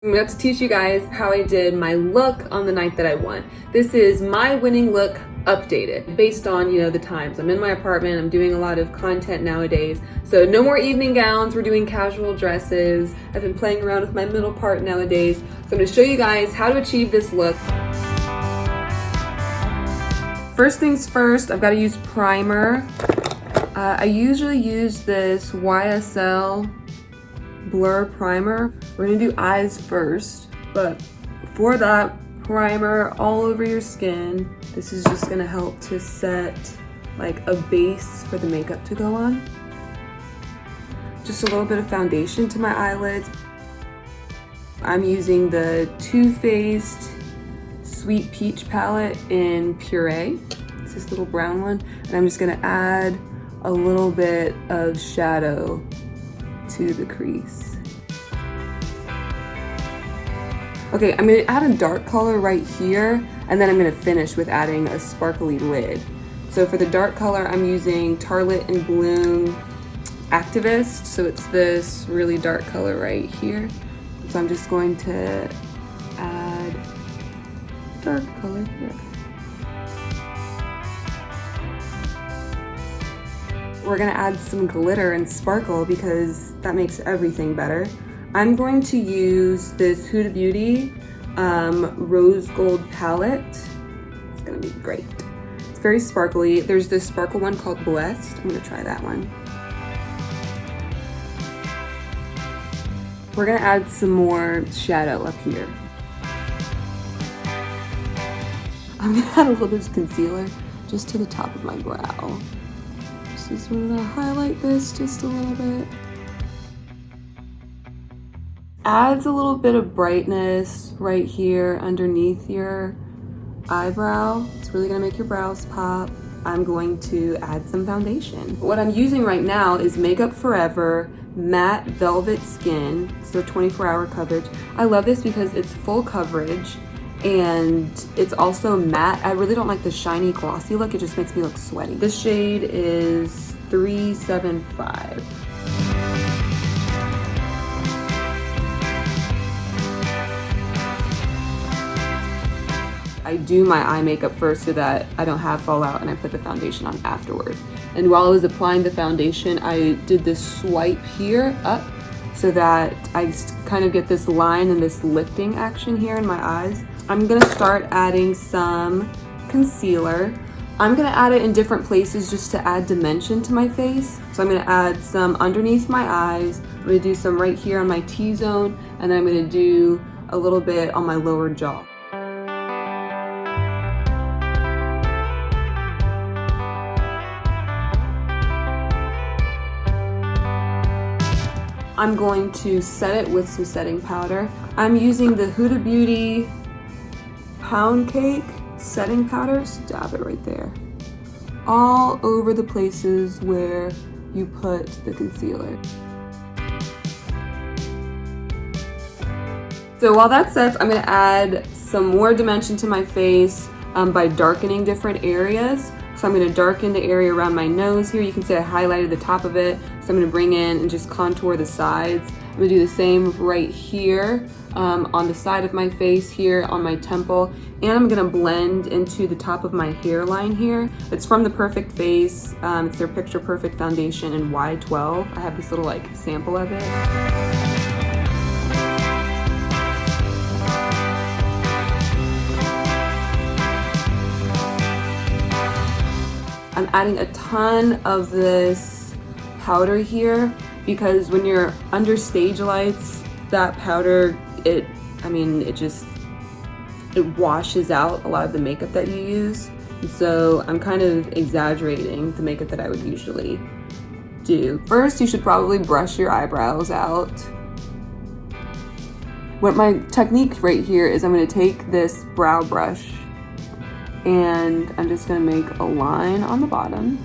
I'm about to teach you guys how I did my look on the night that I won. This is my winning look updated based on, the times. I'm in my apartment, I'm doing a lot of content nowadays. So no more evening gowns, we're doing casual dresses. I've been playing around with my middle part nowadays. So I'm gonna show you guys how to achieve this look. First things first, I've gotta use primer. I usually use this YSL Blur primer. We're gonna do eyes first, but before that, primer all over your skin. This is just gonna help to set like a base for the makeup to go on. Just a little bit of foundation to my eyelids. I'm using the Too Faced Sweet Peach palette in Puree. It's this little brown one, and I'm just gonna add a little bit of shadow to the crease. Okay, I'm gonna add a dark color right here, and then I'm gonna finish with adding a sparkly lid. So for the dark color, I'm using Tartelette and Bloom Activist. So it's this really dark color right here. So I'm just going to add dark color here. We're gonna add some glitter and sparkle because that makes everything better. I'm going to use this Huda Beauty Rose Gold palette. It's gonna be great. It's very sparkly. There's this sparkle one called Blessed. I'm gonna try that one. We're gonna add some more shadow up here. I'm gonna add a little bit of concealer just to the top of my brow. Just gonna highlight this just a little bit. Adds a little bit of brightness right here underneath your eyebrow. It's really gonna make your brows pop. I'm going to add some foundation. What I'm using right now is Makeup Forever Matte Velvet Skin. It's their 24-hour coverage. I love this because it's full coverage and it's also matte. I really don't like the shiny glossy look. It just makes me look sweaty. This shade is 375. I do my eye makeup first so that I don't have fallout, and I put the foundation on afterward. And while I was applying the foundation, I did this swipe here up so that I kind of get this line and this lifting action here in my eyes. I'm gonna start adding some concealer. I'm gonna add it in different places just to add dimension to my face. So I'm gonna add some underneath my eyes. I'm gonna do some right here on my T-zone, and then I'm gonna do a little bit on my lower jaw. I'm going to set it with some setting powder. I'm using the Huda Beauty Pound Cake setting powder. Just dab it right there. All over the places where you put the concealer. So while that sets, I'm gonna add some more dimension to my face by darkening different areas. So I'm gonna darken the area around my nose here. You can see I highlighted the top of it. So I'm gonna bring in and just contour the sides. I'm gonna do the same right here on the side of my face here, on my temple. And I'm gonna blend into the top of my hairline here. It's from the Perfect Face. It's their Picture Perfect foundation in Y12. I have this little like sample of it. I'm adding a ton of this powder here because when you're under stage lights, that powder, it washes out a lot of the makeup that you use. And so I'm kind of exaggerating the makeup that I would usually do. First, you should probably brush your eyebrows out. What my technique right here is I'm gonna take this brow brush and I'm just gonna make a line on the bottom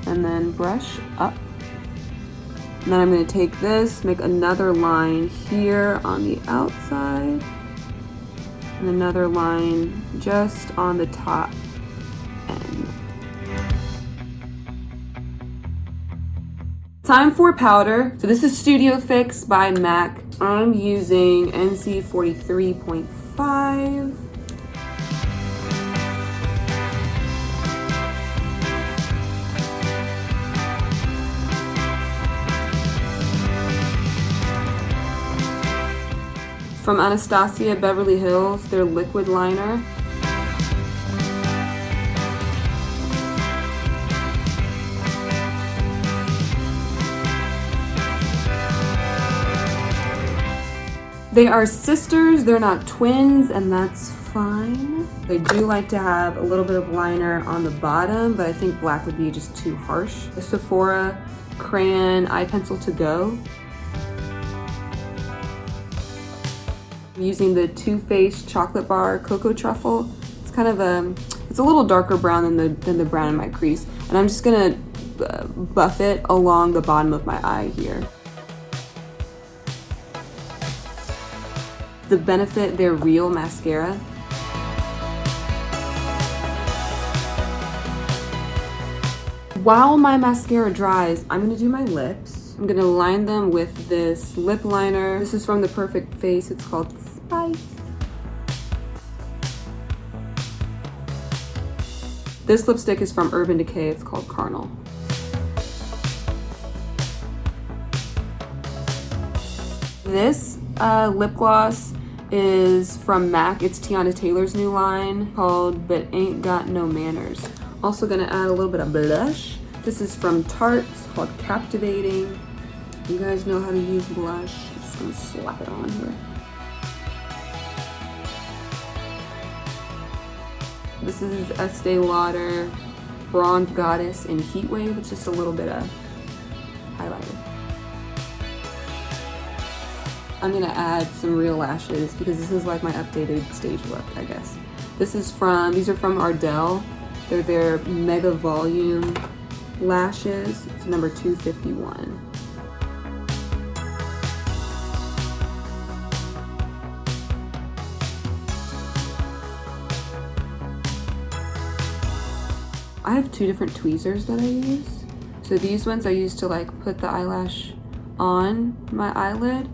and then brush up. And then I'm gonna take this, make another line here on the outside and another line just on the top end. Time for powder. So this is Studio Fix by MAC. I'm using NC 43.5. From Anastasia Beverly Hills, their liquid liner. They are sisters, they're not twins, and that's fine. They do like to have a little bit of liner on the bottom, but I think black would be just too harsh. The Sephora Crayon Eye Pencil to Go. I'm using the Too Faced Chocolate Bar Cocoa Truffle. It's kind of it's a little darker brown than the brown in my crease. And I'm just gonna buff it along the bottom of my eye here. The Benefit They're Real Mascara. While my mascara dries, I'm gonna do my lips. I'm gonna line them with this lip liner. This is from The Perfect Face. It's called Spice. This lipstick is from Urban Decay. It's called Carnal. This lip gloss is from MAC. It's Tiana Taylor's new line called But Ain't Got No Manners. Also gonna add a little bit of blush. This is from Tarte. It's called Captivating. You guys know how to use blush. I'm just gonna slap it on here. This is Estee Lauder Bronze Goddess in Heat Wave. It's just a little bit of highlighter. I'm gonna add some real lashes because this is like my updated stage look, I guess. These are from Ardell. They're their Mega Volume lashes. It's number 251. I have two different tweezers that I use. So these ones I use to like put the eyelash on my eyelid,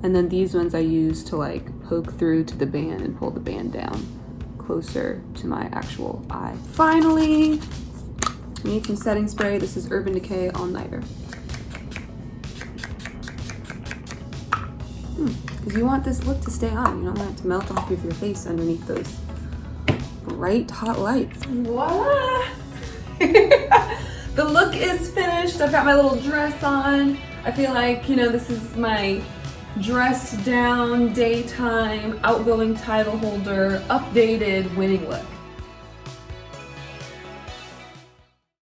and then these ones I use to like poke through to the band and pull the band down closer to my actual eye. Finally, I need some setting spray. This is Urban Decay All Nighter. Because you want this look to stay on. You don't want it to melt off of your face underneath those bright hot lights. Voila! The look is finished. I've got my little dress on. I feel like, you know, this is my dressed down, daytime, outgoing title holder, updated winning look.